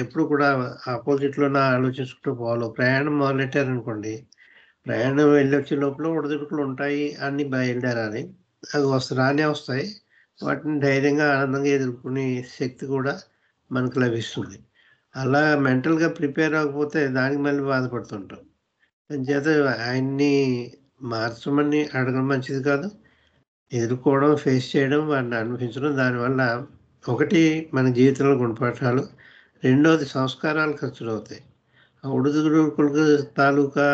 ఎప్పుడు కూడా అపోజిట్‌లోనే ఆలోచించుకుంటూ పోవాలి. ప్రయాణం మొదలెట్టారనుకోండి, ప్రయాణం వెళ్ళొచ్చే లోపల ఒడిదుడుకులుంటాయి. అన్నీ బయలుదేరాలి. అవి రానే వస్తాయి. వాటిని ధైర్యంగా, ఆనందంగా ఎదుర్కొనే శక్తి కూడా మనకు లభిస్తుంది. అలా మెంటల్‌గా ప్రిపేర్ అవ్వకపోతే దానికి మళ్ళీ బాధపడుతుంటాం. అంచేత ఆయన్ని మార్చమని అడగడం మంచిది కాదు. ఎదుర్కోవడం, ఫేస్ చేయడం, వాటిని అనుభవించడం. దానివల్ల ఒకటి మన జీవితంలో గుణపాఠాలు. రెండోది సంస్కారాలు ఖర్చులవుతాయి. ఆ ఒడిదుడుకులకు తాలూకా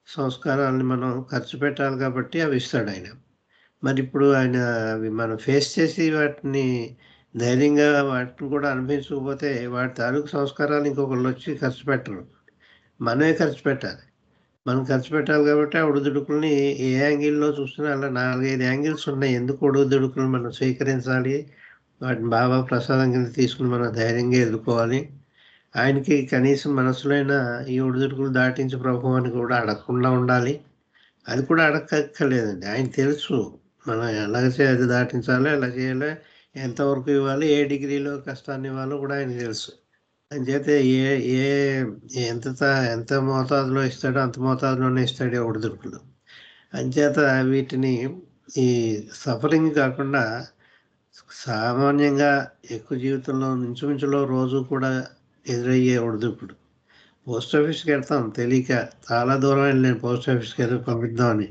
సంస్కారాల్ని మనం ఖర్చు పెట్టాలి కాబట్టి అవి ఇస్తాడాయన. మరిప్పుడు ఆయన అవి మనం ఫేస్ చేసి వాటిని ధైర్యంగా వాటిని కూడా అనుభవించకపోతే వాటి తాలూకు సంస్కారాలు ఇంకొకళ్ళొచ్చి ఖర్చు పెట్టరు. మనమే ఖర్చు పెట్టాలి. మనం ఖర్చు పెట్టాలి కాబట్టి ఆ ఒడిదుడుకుల్ని ఏ యాంగిల్‌లో చూసినా అలా 4, 5 యాంగిల్స్ ఉన్నాయి. ఎందుకు ఒడిదుడుకులను మనం స్వీకరించాలి? వాటిని బాబా ప్రసాదం కింద తీసుకొని మనం ధైర్యంగా ఎదుర్కోవాలి. ఆయనకి కనీసం మనసులో అయినా ఈ ఒడిదుడుకులు దాటించు ప్రభు అని కూడా అడగకుండా ఉండాలి. అది కూడా అడక్కక్కర్లేదండి. ఆయనకి తెలుసు. మనం ఎలాగ అది దాటించాలో, ఎలా చేయాలో, ఎంతవరకు ఇవ్వాలి, ఏ డిగ్రీలో కష్టాన్నివ్వాలో కూడా ఆయనకి తెలుసు. అంచేత ఏ ఏ ఎంత మోతాదులో ఇస్తాడో అంత మోతాదులోనే ఇస్తాడు ఈ ఒడిదుడుకులు. అంచేత వీటిని ఈ సఫరింగ్ కాకుండా సామాన్యంగా ఎక్కువ జీవితంలో ఇంచుమించులో రోజు కూడా ఎదురయ్యే ఒడిదుడుకులు. పోస్ట్ ఆఫీస్‌కెళ్తాం తెలియక. చాలా దూరం వెళ్ళాను పోస్ట్ ఆఫీస్‌కి ఏదో పంపిద్దామని.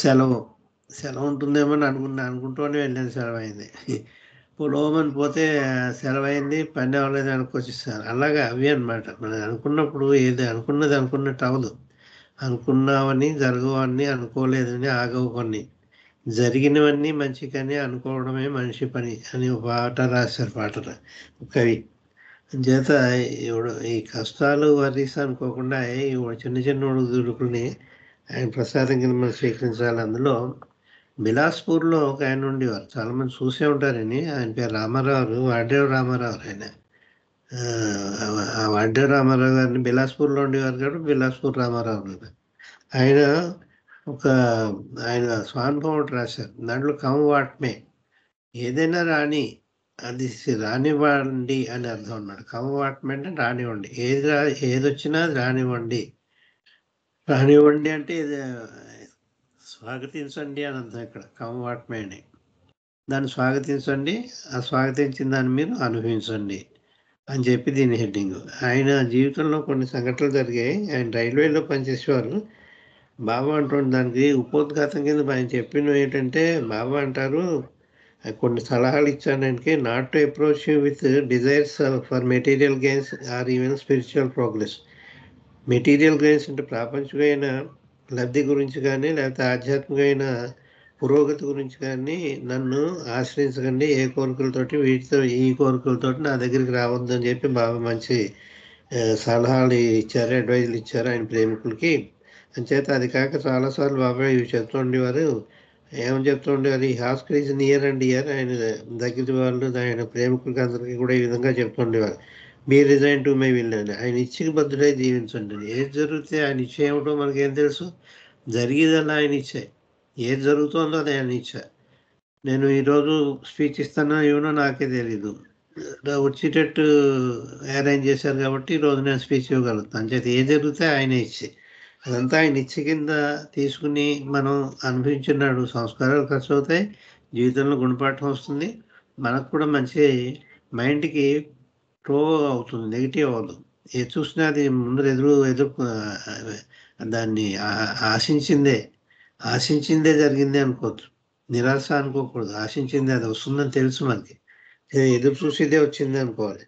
సెలవు. సెలవుంటుందేమో అని అనుకుంటూనే వెళ్ళాను సెలవయింది. పొలోమని పోతే సెలవయింది. పని అవ్వలేదు వెనక్కొచ్చేసాను. అలాగా అవి అనమాట. మనం అనుకున్నప్పుడు ఏది అనుకున్నది అనుకున్నట్టు అవ్వదు. అనుకున్నవన్నీ జరగవన్నీ, అనుకోలేదని ఆగవు కొన్ని. జరిగినవన్నీ మంచికని అనుకోవడమే మనిషి పని అని ఒక పాట రాశారు పాటలో కవి. అంచేత ఇప్పుడు ఈ కష్టాలు, వర్రీస్ అనుకోకుండా ఈ చిన్న చిన్న ఒడిదుడుకుల్ని ఆయన ప్రసాదం కింద మనం స్వీకరించాలి. అందులో బిలాస్పూర్‌లో ఒకాయన ఉండేవారు. చాలామంది చూసే ఉంటారని. ఆయన పేరు రామారావు, వాడ్రేవు రామారావు ఆయన. ఆ వాడ్రేవు రామారావు గారిని బిలాస్పూర్‌లో ఉండేవారు కాబట్టి బిలాస్పూర్ రామారావు అన్నారు. ఆయన ఒక ఆయన స్వానుభవం ఒకటి రాశారు. దాంట్లో కమ్ వాట్ మే ఏదైనా రాని అది రానివ్వండి అని అర్థం అన్నమాట. కమ్ వాట్ మే అంటే రానివ్వండి. ఏదొచ్చినా అది రానివ్వండి. రానివ్వండి అంటే ఇది స్వాగతించండి అని అర్థం ఇక్కడ. కమ్ వాట్ మే అని. దాన్ని స్వాగతించండి. ఆ స్వాగతించిన దాన్ని మీరు అనుభవించండి అని చెప్పి దీని హెడ్డింగు. ఆయన జీవితంలో కొన్ని సంఘటనలు జరిగాయి. ఆయన రైల్వేలో పనిచేసేవారు. బాబా అంటుండు దానికి ఉపోద్ఘాతం కింద ఆయన చెప్పినవి ఏంటంటే, బాబా అంటారు కొన్ని సలహాలు ఇచ్చాను ఆయనకి. Not to approach you with desires for material gains or even spiritual progress. Material gains అంటే ప్రాపంచికమైన లబ్ధి గురించి కానీ, లేకపోతే ఆధ్యాత్మికమైన పురోగతి గురించి కానీ నన్ను ఆశ్రయించకండి. ఏ కోరికలతోటి వీటితో ఈ కోరికలతోటి నా దగ్గరికి రావద్దని చెప్పి బాబా మంచి సలహాలు ఇచ్చారు, అడ్వైజులు ఇచ్చారు ఆయన ప్రేమికులకి. అంచేత అది కాక చాలాసార్లు బాబా ఇవి చెప్తూ ఉండేవారు. ఏమని చెప్తూ ఉండేవారు, ఈ hospital is near and dear. ఆయన దగ్గర వాళ్ళు, ఆయన ప్రేమికులకి అందరికీ కూడా ఈ విధంగా చెప్తూ ఉండేవారు. Be resign to my will అని. ఆయన ఇచ్చకి బద్దుడై జీవించండి. ఏది జరిగితే ఆయన ఇచ్చ ఏమిటో మనకేం తెలుసు? జరిగేదల్లా ఆయన ఇచ్చే. ఏది జరుగుతోందో అది ఆయన ఇచ్చ. నేను ఈరోజు స్పీచ్ ఇస్తానో ఇవ్వనో నాకే తెలీదు. వచ్చేటట్టు అరేంజ్ చేశారు కాబట్టి ఈరోజు నేను స్పీచ్ ఇవ్వగలుగుతాను. అంచేత ఏది జరిగితే ఆయనే ఇచ్చే. అదంతా ఆయన ఇచ్చ కింద తీసుకుని మనం అనుభవించున్నాడు. సంస్కారాలు ఖర్చవుతాయి. జీవితంలో గుణపాఠం వస్తుంది. మనకు కూడా మంచి మైండ్‌కి ప్రో అవుతుంది. నెగెటివ్ అవ్వదు. ఏది చూసినా అది ముందర దాన్ని ఆశించిందే. ఆశించిందే జరిగింది అనుకోవచ్చు. నిరాశ అనుకోకూడదు. ఆశించిందే అది వస్తుందని తెలుసు మనకి. ఎదురు చూసేదే వచ్చింది అనుకోవాలి.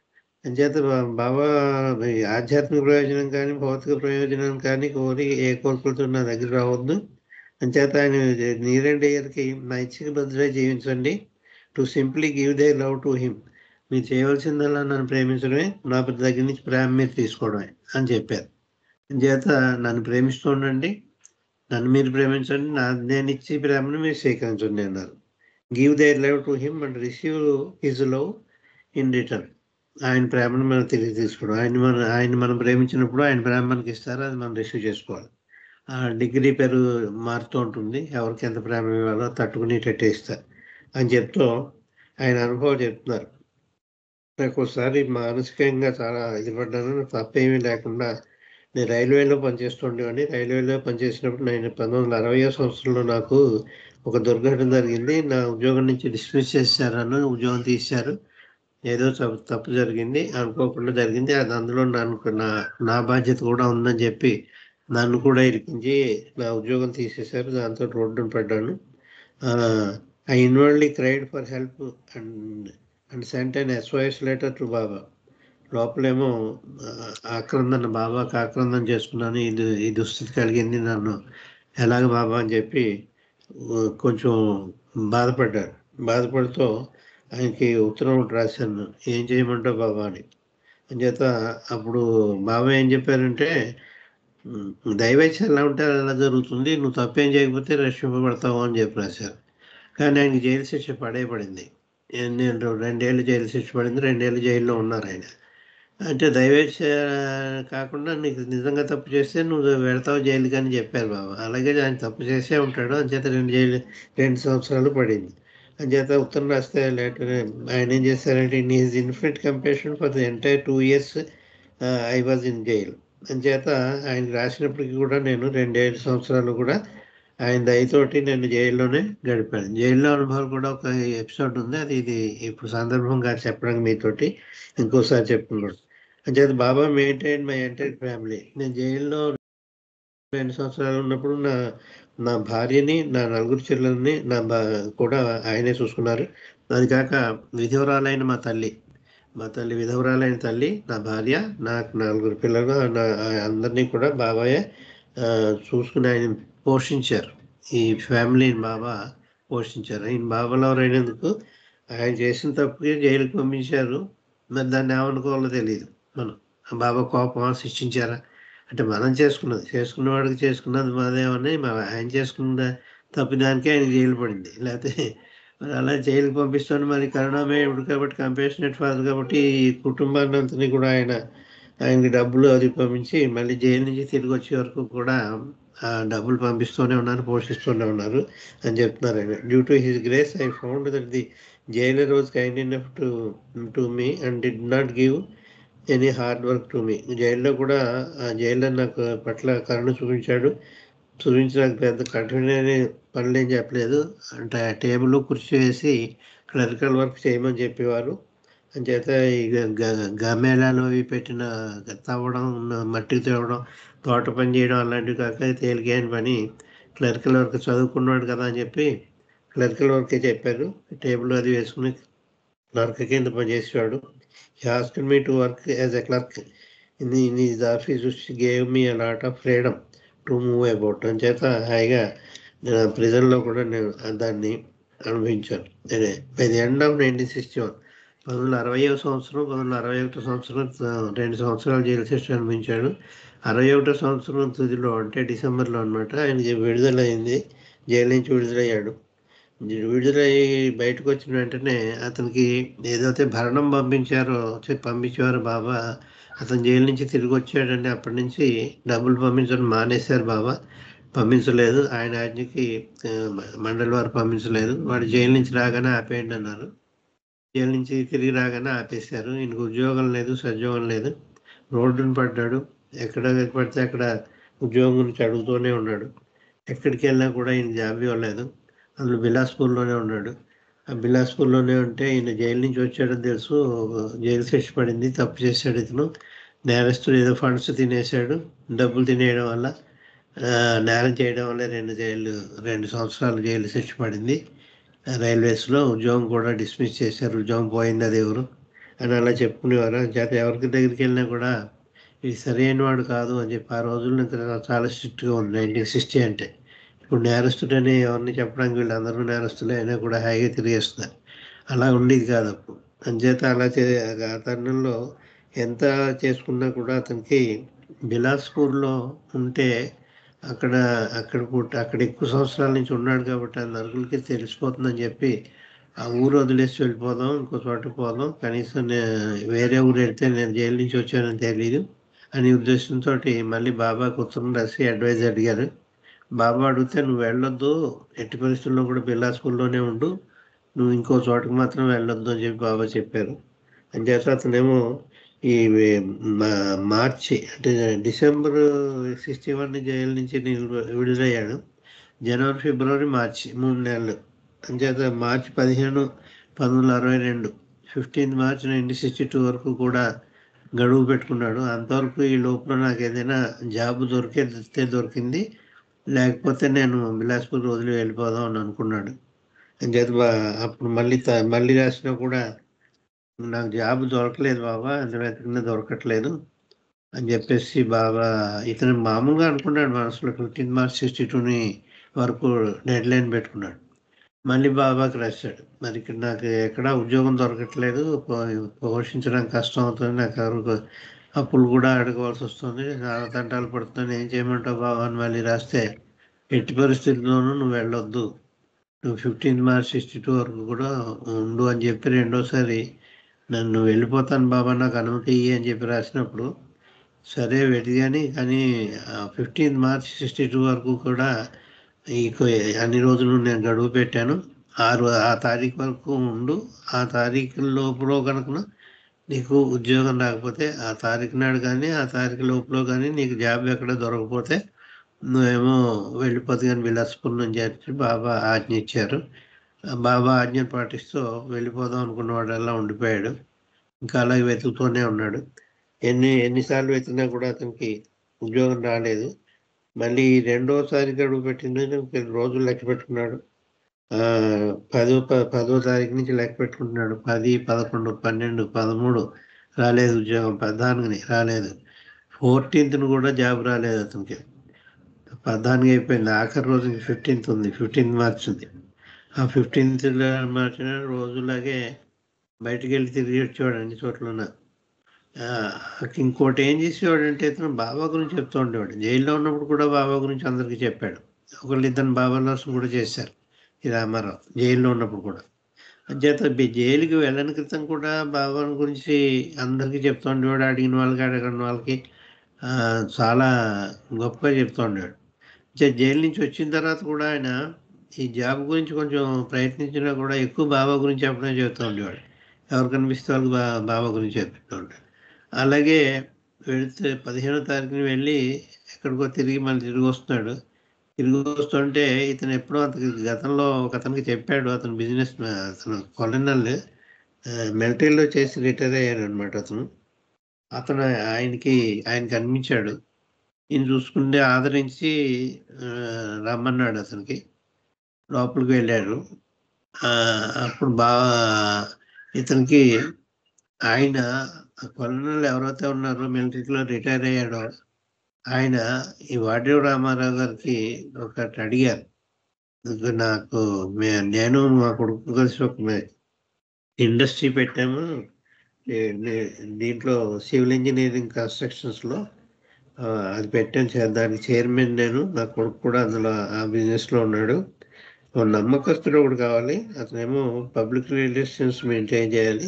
అంచేత బాబా ఈ ఆధ్యాత్మిక ప్రయోజనం కానీ, భౌతిక ప్రయోజనం కానీ కోరి ఏ కోరికలతో నా దగ్గర రావద్దు. అంచేత ఆయన నియర్ అండ్ డియర్‌కి నా ఇచ్చకి బదులుగా జీవించండి. To simply give there love to him. మీరు చేయవలసిందల్లా నన్ను ప్రేమించడమే. నా దగ్గర నుంచి ప్రేమ మీరు తీసుకోవడమే అని చెప్పారు. అంచేత నన్ను ప్రేమిస్తూ ఉండండి. నన్ను మీరు ప్రేమించండి. నేనిచ్చే ప్రేమను మీరు స్వీకరించండి అన్నారు. Give there love to him and receive his love in return. ఆయన ప్రేమను మనం తిరిగి తీసుకోవడం. ఆయన మనం ప్రేమించినప్పుడు ఆయన ప్రేమ మనకిస్తారు. అది మనం రిసీవ్ చేసుకోవాలి. ఆ డిగ్రీ మారుతూ ఉంటుంది. ఎవరికి ఎంత ప్రేమ ఇవ్వాలో తట్టుకునేటట్టే ఇస్తారు అని చెప్తూ ఆయన అనుభవం చెప్తున్నారు. నాకోసారి మానసికంగా చాలా ఇది పడ్డాను. తప్పేమీ లేకుండా నేను రైల్వేలో పనిచేస్తుండేవాడిని. రైల్వేలో పనిచేసినప్పుడు నేను 1960వ సంవత్సరంలో నాకు ఒక దుర్ఘటన జరిగింది. నా ఉద్యోగం నుంచి డిస్మిస్ చేశారు. నన్ను ఉద్యోగం తీశారు. ఏదో తప్పు జరిగింది. అనుకోకుండా జరిగింది. అది అందులో నా బాధ్యత కూడా ఉందని చెప్పి నన్ను కూడా ఇరికించి నా ఉద్యోగం తీసేశారు. దాంతో రోడ్డున పడ్డాను. ఐ ఇన్వాల్వ్లీ cried for help and sent an SOS letter to Baba. లోపలేమో బాబాకి ఆక్రందన చేసుకున్నాను. ఈ దుస్థితి కలిగింది, నన్ను ఎలాగ బాబా అని చెప్పి కొంచెం బాధపడ్డారు. బాధపడుతూ ఆయనకి ఉత్తరం ఒకటి రాశాను, ఏం చేయమంటావు బాబా అని. అంచేత అప్పుడు బాబా ఏం చెప్పారంటే, దైవేచ్ఛ ఎలా ఉంటే అలా జరుగుతుంది, నువ్వు తప్పేం చేయకపోతే రక్షింపబడతావు అని చెప్పి రాశారు. కానీ ఆయనకి జైలు శిక్ష పడింది. నేను 2 ఏళ్ళు జైలు శిక్ష పడింది. 2 ఏళ్ళు జైల్లో ఉన్నారు ఆయన. అంటే దైవేచ్ఛ కాకుండా నీకు నిజంగా తప్పు చేస్తే నువ్వు వెళ్తావు జైలుకి అని చెప్పారు బాబా. అలాగే ఆయన తప్పు చేసే ఉంటాడు. అంచేత 2 సంవత్సరాలు పడింది. అంచేత ఉత్తరం రాస్తే లెటర్ ఆయన ఏం చేశారంటే, in his infinite compassion for the entire 2 years I was in jail. అంచేత ఆయన రాసినప్పటికీ కూడా నేను 2 సంవత్సరాలు కూడా ఆయన దయతోటి నేను జైల్లోనే గడిపాను. జైల్లో అనుభవాలు కూడా ఒక ఎపిసోడ్ ఉంది. ఇది ఇప్పుడు సందర్భంగా చెప్పడానికి మీతోటి ఇంకోసారి చెప్పుకున్నాడు. అంచేత బాబా మెయింటైన్ మై ఎంటైర్ ఫ్యామిలీ. నేను జైల్లో 2 సంవత్సరాలు ఉన్నప్పుడు నా భార్యని, నా 4 చెల్లెల్ని కూడా ఆయనే చూసుకున్నారు. అది కాక విధవరాలైన మా తల్లి విధవరాలైన తల్లి, నా భార్య, నాకు 4 పిల్లలు, అందరినీ కూడా బాబాయే చూసుకుని ఆయన పోషించారు. ఈ ఫ్యామిలీని బాబా పోషించారు. ఆయన బాబాలో అయినందుకు ఆయన చేసిన తప్పుకి జైలుకి పంపించారు. మరి దాన్ని ఏమనుకోవాలో తెలియదు. మనం బాబా కోపమా, శిక్షించారా అంటే మనం చేసుకున్నవాడికి చేసుకున్నది మాదేమని ఆయన చేసుకున్న తప్పు దానికే ఆయన జైలు పడింది. లేకపోతే మరి అలా జైలుకి పంపిస్తాను. మరి కరుణామయుడు కాబట్టి, కంపాషనేట్ ఫాదర్ కాబట్టి ఈ కుటుంబాన్ని అంతని కూడా ఆయనకి డబ్బులు అది పంపించి మళ్ళీ జైలు నుంచి తిరిగి వచ్చే వరకు కూడా ఆ డబ్బులు పంపిస్తూనే ఉన్నారు, పోషిస్తూనే ఉన్నారు అని చెప్తున్నారు ఆయన. Due to his grace I found that the jailer was kind enough to me and did not give any hard work to me. జైల్లో కూడా ఆ జైలర్ నాకు పట్ల కరుణ చూపించి నాకు పెద్ద కఠినమైన పనులు ఏం చెప్పలేదు. అంటే టేబుల్ కుర్చీ వేసి క్లరికల్ వర్క్ చేయమని చెప్పేవారు. అంచేత ఈ గమేళాలు అవి పెట్టిన తవ్వడం, మట్టికి తవ్వడం, తోట పని చేయడం అలాంటివి కాక తేలికైన పని. క్లరికల్ వర్క్ చదువుకున్నాడు కదా అని చెప్పి క్లరికల్ వర్కే చెప్పారు. టేబుల్ అది వేసుకుని క్లర్క్ కింద పనిచేసేవాడు. He asked me to work as a clerk in his office, which gave me a lot of freedom to move about. అంచేత హాయిగా ప్రిజన్లో కూడా నేను దాన్ని అనుభవించాను. బై ది ఎండ్ ఆఫ్ 1961, 1960వ సంవత్సరం, 1961 సంవత్సరం 2 సంవత్సరాలు జైలు శిక్ష అనుభవించాడు. 61వ సంవత్సరం తుదిలో అంటే డిసెంబర్లో అనమాట ఆయనకి విడుదలైంది. జైలు నుంచి విడుదలయ్యాడు. విడుదలై బయటకు వచ్చిన వెంటనే అతనికి ఏదైతే భరణం పంపించేవారు బాబా, అతను జైలు నుంచి తిరిగి వచ్చాడంటే అప్పటి నుంచి డబ్బులు పంపించడం మానేశారు బాబా. పంపించలేదు. ఆయన ఆజ్ఞకి మండలి వారు పంపించలేదు. వాడు జైలు నుంచి రాగానే ఆపేయండి అన్నారు. జైలు నుంచి తిరిగి రాగానే ఆపేశారు. ఈయనకు ఉద్యోగం లేదు, సద్యోగం లేదు. రోడ్డును పడ్డాడు. ఎక్కడ పడితే అక్కడ ఉద్యోగం గురించి అడుగుతూనే ఉన్నాడు. ఎక్కడికి వెళ్ళినా కూడా ఈయన జాబ్ ఇవ్వలేదు. అందులో బిలాస్పూర్లోనే ఉన్నాడు. ఆ బిలాస్పూర్లోనే ఉంటే ఈయన జైలు నుంచి వచ్చాడని తెలుసు. జైలు శిక్ష పడింది, తప్పు చేశాడు ఇతను. నేరస్తుడు, ఏదో ఫండ్స్ తినేశాడు. డబ్బులు తినేయడం వల్ల, నేరం చేయడం వల్ల 2 సంవత్సరాలు జైలు శిక్ష పడింది. రైల్వేస్లో ఉద్యోగం కూడా డిస్మిస్ చేశారు. ఉద్యోగం పోయింది అది ఎవరు అని అలా చెప్పుకునేవారు. చేత ఎవరికి దగ్గరికి వెళ్ళినా కూడా ఇది సరైన వాడు కాదు అని చెప్పి ఆ రోజుల్లో చాలా స్ట్రిక్ట్గా ఉంది 1960 అంటే. ఇప్పుడు నేరస్తుడని ఎవరిని చెప్పడానికి వీళ్ళందరూ నేరస్తులే అయినా కూడా హాయిగా తిరిగేస్తున్నారు. అలా ఉండేది కాదు అప్పుడు. అంచేత అలా ఆ తరుణంలో ఎంత చేసుకున్నా కూడా అతనికి బిలాస్పూర్లో ఉంటే అక్కడ ఎక్కువ సంవత్సరాల నుంచి ఉన్నాడు కాబట్టి ఆ నలుగురికి తెలిసిపోతుందని చెప్పి ఆ ఊరు వదిలేసి వెళ్ళిపోదాం, ఇంకో చోట పోదాం, కనీసం వేరే ఊరు వెళ్తే నేను జైలు నుంచి వచ్చానని తెలియదు అనే ఉద్దేశంతో మళ్ళీ బాబాకు ఉత్తరం రాసి అడ్వైజ్ అడిగారు. బాబా అడిగితే నువ్వు వెళ్ళొద్దు, ఎట్టి పరిస్థితుల్లో కూడా బిలాస్పూర్లోనే ఉండు, నువ్వు ఇంకో చోటకి మాత్రం వెళ్ళొద్దు అని చెప్పి బాబా చెప్పారు. అంచేత అతనేమో ఈ మార్చి అంటే డిసెంబర్ 61 జైలు నుంచి విడుదలయ్యాడు. జనవరి, ఫిబ్రవరి, మార్చి 3 నెలలు. అంచేత మార్చి 15, 1962 15 మార్చి 1962 వరకు కూడా గడువు పెట్టుకున్నాడు. అంతవరకు ఈ లోపల నాకు ఏదైనా జాబ్ దొరికితే దొరికింది, లేకపోతే నేను బిలాస్పూర్ వదిలి వెళ్ళిపోదాం అని అనుకున్నాడు. అంచేత అప్పుడు మళ్ళీ రాసినా కూడా నాకు జాబ్ దొరకలేదు బాబా, ఎంత వెతికినా దొరకట్లేదు అని చెప్పేసి బాబా ఇతను మామూలుగా అనుకున్నాడు మనసులో. 15 మార్చ్ 62 వరకు డెడ్ లైన్ పెట్టుకున్నాడు. మళ్ళీ బాబాకి రాశాడు, మరి ఇక్కడ నాకు ఎక్కడా ఉద్యోగం దొరకట్లేదు, పోషించడం కష్టం అవుతుంది, నాకు ఎవరు అప్పులు కూడా అడగవలసి వస్తుంది, చాలా తంటాలు పడుతుంది, ఏం చేయమంటావు బాబా అని మళ్ళీ రాస్తే, ఎట్టి పరిస్థితుల్లోనూ నువ్వు వెళ్ళొద్దు, నువ్వు 15 మార్చ్ 62 వరకు కూడా ఉండు అని చెప్పి రెండోసారి నన్ను వెళ్ళిపోతాను బాబా, నాకు అనుమతి ఇయ్యి అని చెప్పి రాసినప్పుడు సరే వెడిగాని. కానీ 15 మార్చ్ 62 వరకు కూడా అన్ని రోజులు నేను గడువు పెట్టాను. ఆ తారీఖు వరకు ఉండు, ఆ తారీఖు లోపల కనుక నీకు ఉద్యోగం రాకపోతే ఆ తారీఖు నాడు కానీ ఆ తారీఖు లోపల కానీ నీకు జాబ్ ఎక్కడ దొరకకపోతే నువ్వేమో వెళ్ళిపోతే కానీ బిలాస్పూర్ నుంచి చెప్పి బాబా ఆజ్ఞ ఇచ్చారు. బాబా ఆజ్ఞను పాటిస్తూ వెళ్ళిపోదాం అనుకున్నవాడల్లా ఉండిపోయాడు. ఇంకా అలాగే వెతుకుతూనే ఉన్నాడు. ఎన్నిసార్లు వెతికినా కూడా అతనికి ఉద్యోగం రాలేదు. మళ్ళీ రెండోసారి గడువు పెట్టింది రోజులు లెక్క పెట్టుకున్నాడు. 10వ తారీఖు నుంచి లెక్క పెట్టుకుంటున్నాడు. 10, 11, 12, 13 రాలేదు ఉద్యోగం. 14 రాలేదు. 14th కూడా జాబ్ రాలేదు అతనికి. 14 అయిపోయింది. ఆఖరి రోజు 15th ఉంది, 15 మార్చ్ ఉంది. ఆ 15th మార్చిన రోజులాగే బయటికి వెళ్ళి తిరిగి వచ్చేవాడు అన్ని చోట్ల. ఇంకోటి ఏం చేసేవాడంటే ఇతను బాబా గురించి చెప్తూ ఉండేవాడు. జైల్లో ఉన్నప్పుడు కూడా బాబా గురించి అందరికీ చెప్పాడు. ఒకళ్ళు ఇద్దరు బాబా నర్సులు కూడా చేశారు ఈ రామారావు జైల్లో ఉన్నప్పుడు కూడా. అంచేత జైలుకి వెళ్ళని క్రితం కూడా బాబా గురించి అందరికీ చెప్తూ ఉండేవాడు. అడిగిన వాళ్ళకి అడగని వాళ్ళకి చాలా గొప్పగా చెప్తూ ఉండేవాడు. జైలు నుంచి వచ్చిన తర్వాత కూడా ఆయన ఈ జాబ్ గురించి కొంచెం ప్రయత్నించినా కూడా ఎక్కువ బాబా గురించి చెప్పడం చెప్తూ ఉండేవాడు. ఎవరు కనిపిస్తే వాళ్ళకి బాబా గురించి చెప్తూ ఉంటాడు. అలాగే వెళితే 15వ తారీఖుని వెళ్ళి ఎక్కడికో మళ్ళీ తిరిగి వస్తున్నాడు. తిరిగి వస్తుంటే ఇతను ఎప్పుడో గతంలో ఒక అతనికి చెప్పాడు. అతను బిజినెస్, అతను కొలనల్ మిలిటరీలో చేసి రిటైర్ అయ్యాడు అనమాట. అతను ఆయనకి అనిపించాడు. ఈయన చూసుకుంటే ఆదరించి రమ్మన్నాడు. అతనికి లోపలికి వెళ్ళాడు. అప్పుడు ఇతనికి ఆయన కొలనల్ ఎవరైతే ఉన్నారో మిలిటరీలో రిటైర్ అయ్యాడో ఆయన ఈ వాడ్రేవు రామారావు గారికి ఒకటి అడిగారు. నాకు నేను మా కొడుకు కలిసి ఒక ఇండస్ట్రీ పెట్టాము, దీంట్లో సివిల్ ఇంజనీరింగ్ కన్స్ట్రక్షన్స్లో అది పెట్టాను, దానికి చైర్మన్ నేను, నా కొడుకు కూడా అందులో ఆ బిజినెస్లో ఉన్నాడు. నమ్మకస్తుడు ఒకటి కావాలి, అతనేమో పబ్లిక్ రిలేషన్స్ మెయింటైన్ చేయాలి,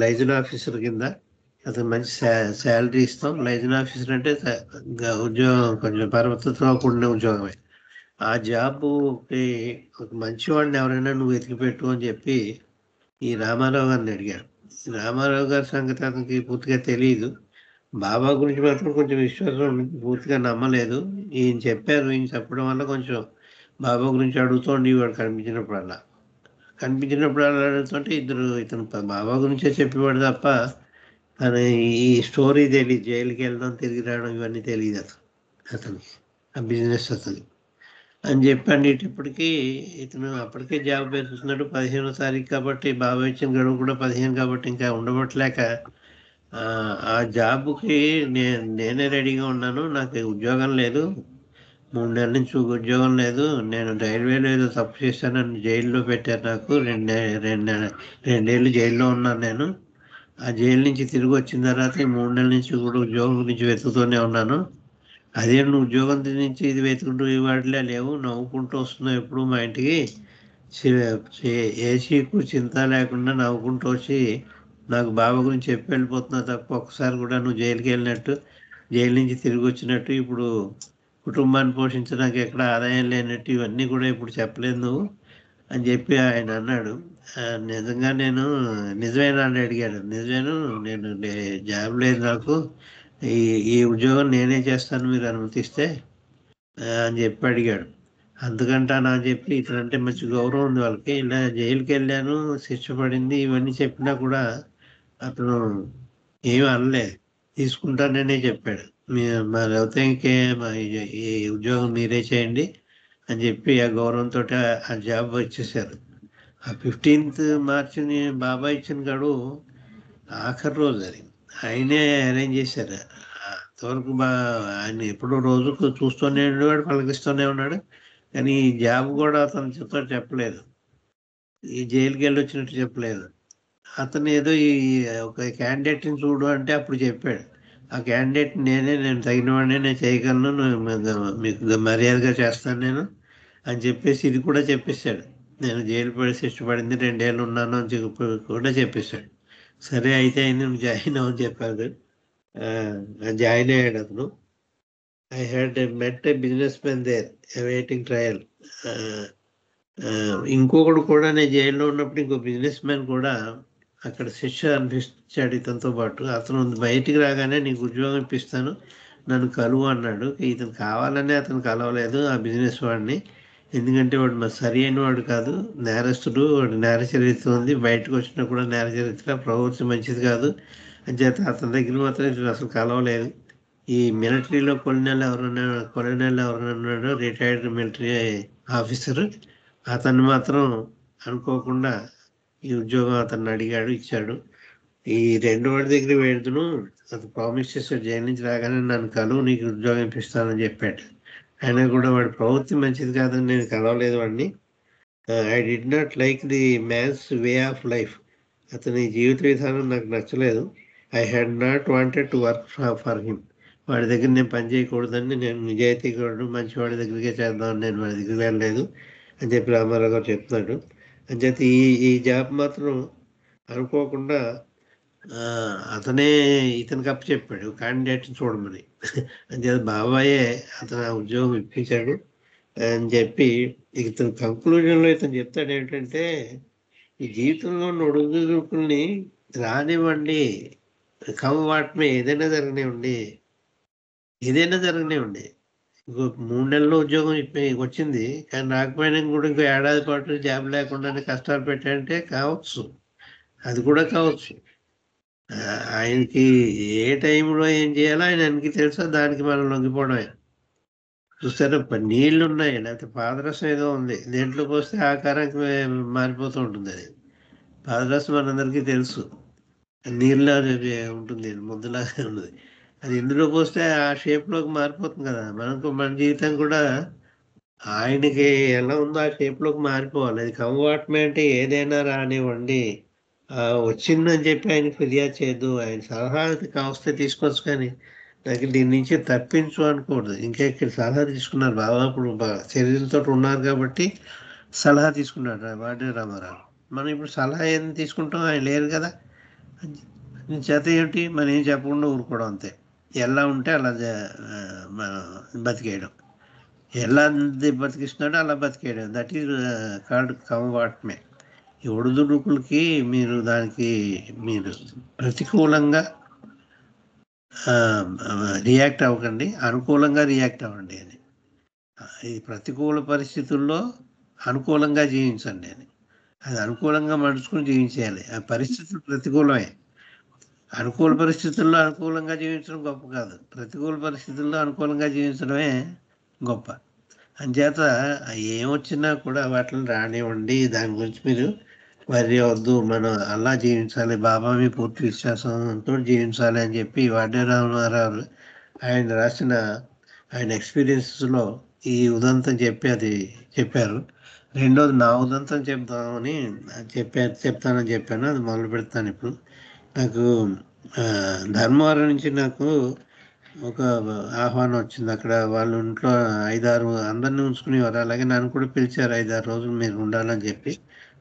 లైజన్ ఆఫీసర్ కింద అతను మంచి శాలరీ ఇస్తాం. లైజన్ ఆఫీసర్ అంటే ఉద్యోగం కొంచెం పరమతతో కూడిన ఉద్యోగమే. ఆ జాబ్కి ఒక మంచివాడిని ఎవరైనా నువ్వు వెతికిపెట్టు అని చెప్పి ఈ రామారావు గారిని అడిగాడు. రామారావు గారి సంగతి అతనికి పూర్తిగా తెలియదు. బాబా గురించి మాత్రం కొంచెం విశ్వాసం పూర్తిగా నమ్మలేదు. ఈయన చెప్పారు, ఈయన చెప్పడం వల్ల కొంచెం బాబా గురించి అడుగుతోండి. వాడు కనిపించినప్పుడల్లా అడుగుతుంటే ఇతను బాబా గురించే చెప్పేవాడు తప్ప తను ఈ స్టోరీ తెలియదు. జైలుకి వెళ్ళడం, తిరిగి రావడం ఇవన్నీ తెలియదు అతనికి, ఆ బిజినెస్ అతను అని చెప్పండి. ఇప్పటికీ ఇతను అప్పటికే జాబ్ పెరుగుతున్నాడు. 15వ తారీఖు కాబట్టి బాబా ఇచ్చిన గడువు కూడా 15 కాబట్టి ఇంకా ఉండబట్టలేక ఆ జాబ్కి నేనే రెడీగా ఉన్నాను, నాకు ఉద్యోగం లేదు, 3 నెలల నుంచి ఉద్యోగం లేదు, నేను రైల్వేలో ఏదో తప్పు చేశానని జైల్లో పెట్టారు, నాకు 2 ఏళ్ళు జైల్లో ఉన్నాను నేను. ఆ జైలు నుంచి తిరిగి వచ్చిన తర్వాత 3 నెలల నుంచి కూడా ఉద్యోగం గురించి వెతుకుతూనే ఉన్నాను. అదే నువ్వు ఉద్యోగం నుంచి ఇది వెతుకుంటూ వాటిలో లేవు, నవ్వుకుంటూ వస్తున్నావు ఎప్పుడు మా ఇంటికి, ఏసీకు చింత లేకుండా నవ్వుకుంటూ వచ్చి నాకు బాబా గురించి చెప్పి వెళ్ళిపోతున్నావు తప్ప ఒక్కసారి కూడా నువ్వు జైలుకి వెళ్ళినట్టు, జైలు నుంచి తిరిగి వచ్చినట్టు, ఇప్పుడు కుటుంబాన్ని పోషించడానికి ఎక్కడ ఆదాయం లేనట్టు ఇవన్నీ కూడా ఇప్పుడు చెప్పలేదు నువ్వు అని చెప్పి ఆయన అన్నాడు. నిజంగా నేను నిజమేనా అని అడిగాడు. నిజమేను, నేను జాబ్ లేదు నాకు. ఈ ఈ ఉద్యోగం నేనే చేస్తాను మీరు అనుమతిస్తే అని చెప్పి అడిగాడు. అందుకంటానా అని చెప్పి ఇతనంటే మంచి గౌరవం ఉంది వాళ్ళకి. ఇలా జైలుకి వెళ్ళాను, శిక్ష పడింది ఇవన్నీ చెప్పినా కూడా అతను ఏమీ అనలేదు. తీసుకుంటాననే చెప్పాడు. మీ మా రవితేజకి ఈ ఉద్యోగం మీరే చేయండి అని చెప్పి ఆ గౌరవంతో ఆ జాబ్ ఇచ్చేసారు. ఆ 15th మార్చిని బాబాయ్ ఇచ్చిన గడువు ఆఖరి రోజు అది. ఆయనే అరేంజ్ చేశారు. అంతవరకు ఆయన ఎప్పుడో రోజుకు చూస్తూనే ఉండేవాడు, పలకిస్తూనే ఉన్నాడు. కానీ ఈ జాబ్ కూడా అతను చెప్పలేదు. ఈ జైలుకి వెళ్ళి వచ్చినట్టు చెప్పలేదు. అతను ఏదో ఈ ఒక క్యాండిడేట్ని చూడు అంటే అప్పుడు చెప్పాడు. ఆ క్యాండిడేట్ నేను తగినవాడిని, నేను చేయగలను, మీకు మర్యాదగా చేస్తాను నేను అని చెప్పేసి ఇది కూడా చెప్పేశాడు. నేను జైలు పడి శిక్ష పడింది 2 ఏళ్ళు ఉన్నాను అని చెప్పి కూడా చెప్పేశాడు. సరే అయితే అయింది, నువ్వు జాయిన్ అవ్వని చెప్పాడు. జాయిన్ అయ్యాడు అతను. I had met a business man there awaiting trial. ఇంకొకడు కూడా నేను జైల్లో ఉన్నప్పుడు ఇంకో బిజినెస్ మ్యాన్ కూడా అక్కడ శిక్ష అనిపించాడు ఇతనితో పాటు. అతను బయటికి రాగానే నీకు ఉద్యోగం ఇప్పిస్తాను, నన్ను కలువు అన్నాడు. ఇతను కావాలనే అతను కలవలేదు ఆ బిజినెస్ వాడిని. ఎందుకంటే వాడు మరి సరి అయిన వాడు కాదు, నేరస్తుడు, వాడు నేర చరిత్ర ఉంది, బయటకు వచ్చినా కూడా నేర చరిత్ర, ప్రవృత్తి మంచిది కాదు అని చేత అతని దగ్గర మాత్రం ఇతను అసలు కలవలేదు. ఈ మిలిటరీలో కొలినెల్ ఎవరైనా ఉన్నాడో, రిటైర్డ్ మిలిటరీ ఆఫీసర్, అతన్ని మాత్రం అనుకోకుండా ఈ ఉద్యోగం అతన్ని అడిగాడు, ఇచ్చాడు. ఈ 2 వాడి దగ్గర వెళ్తును అతను ప్రామిస్ చేశాడు, జైలు నుంచి రాగానే నన్ను కలువు, నీకు ఉద్యోగం ఇప్పిస్తానని చెప్పాడు. అయినా కూడా వాడి ప్రవృత్తి మంచిది కాదని నేను కలవలేదు వాడిని. I did not like the man's way of life. అతని జీవిత విధానం నాకు నచ్చలేదు. I had not wanted to work for him. వాడి దగ్గర నేను పని చేయకూడదని, నేను నిజాయితీగా మంచివాడి దగ్గరికే చేద్దామని నేను వాడి దగ్గరికి వెళ్ళలేదు అని చెప్పి రామారావు గారు చెప్తున్నాడు. అని చెప్పి ఈ జాబ్ మాత్రం అనుకోకుండా అతనే ఇతనికి అప్పు చెప్పాడు క్యాండిడేట్ని చూడమని. అని చెప్పి బాబాయే అతను ఆ ఉద్యోగం ఇప్పించాడు అని చెప్పి ఇతను కంక్లూజన్లో ఇతను చెప్తాడు ఏంటంటే, ఈ జీవితంలో ఉన్న ఒడిదుడుకుల్ని రానివ్వండి, వాటిమే ఏదైనా జరగనివ్వండి, ఇంకో 3 నెలల్లో ఉద్యోగం వచ్చింది, కానీ రాకపోయినా కూడా ఇంకో ఏడాది పాటు జాబ్ లేకుండానే కష్టాలు పెట్టాయంటే కావచ్చు, అది కూడా కావచ్చు. ఆయనకి ఏ టైంలో ఏం చేయాలో ఆయనకి తెలుసో, దానికి మనం లొంగిపోవడమే. చూస్తారా, నీళ్లు ఉన్నాయి, లేకపోతే పాదరసం ఏదో ఉంది, దేంట్లో పోస్తే ఆకారానికి మారిపోతూ ఉంటుంది. అది పాదరసం మనందరికీ తెలుసు, నీళ్ళ ఉంటుంది, ముద్దలాగా ఉన్నది. అది ఇందులో పోస్తే ఆ షేప్లోకి మారిపోతుంది కదా. మన జీవితం కూడా ఆయనకి ఎలా ఉందో ఆ షేప్లోకి మారిపోవాలి. అది కమ్వాటమే అంటే ఏదైనా రానివ్వండి, వచ్చిందని చెప్పి ఆయన ఫిర్యాదు చేయొద్దు, ఆయన సలహా కావస్తే తీసుకోవచ్చు, కానీ నాకు దీని నుంచి తప్పించు అనకూడదు. ఇంకా ఇక్కడ సలహా తీసుకున్నారు బాబా, ఇప్పుడు శరీరంతో ఉన్నారు కాబట్టి సలహా తీసుకున్నాడు వాడే రామారావు. మనం ఇప్పుడు సలహా ఏం తీసుకుంటాం, ఆయన లేరు కదా. చేత ఏమిటి, మనం ఏం చెప్పకుండా ఊరుకోవడం అంతే. ఎలా ఉంటే అలా మనం బతికేయడం, ఎలా బతికిస్తున్నాడో అలా బతికేయడం. దట్ ఈజ్ కాల్డ్ కమ్వాటమే. ఈ ఒడిదుడుకులకి దానికి మీరు ప్రతికూలంగా రియాక్ట్ అవ్వకండి, అనుకూలంగా రియాక్ట్ అవ్వండి అని. ఈ ప్రతికూల పరిస్థితుల్లో అనుకూలంగా జీవించండి అని. అది అనుకూలంగా మడుచుకుని జీవించేయాలి. ఆ పరిస్థితులు ప్రతికూలమే. అనుకూల పరిస్థితుల్లో అనుకూలంగా జీవించడం గొప్ప కాదు, ప్రతికూల పరిస్థితుల్లో అనుకూలంగా జీవించడమే గొప్ప. అంచేత ఏమొచ్చినా కూడా వాటిని రానివ్వండి, దాని గురించి మీరు వరి వద్దు, మనం అలా జీవించాలి, బాబా మీ పూర్తి విశ్వాసంతో జీవించాలి అని చెప్పి వాడే రామారావు ఆయన రాసిన ఆయన ఎక్స్పీరియన్స్లో ఈ ఉదంతం చెప్పారు. రెండోది నా ఉదంతం చెప్తానని చెప్పాను, అది మొదలు పెడతాను ఇప్పుడు. నాకు ధర్మవరం నుంచి నాకు ఒక ఆహ్వానం వచ్చింది. అక్కడ వాళ్ళ ఇంట్లో 5-6 అందరినీ ఉంచుకునేవారు, అలాగే నన్ను కూడా పిలిచారు. 5-6 రోజులు మీరు ఉండాలని చెప్పి,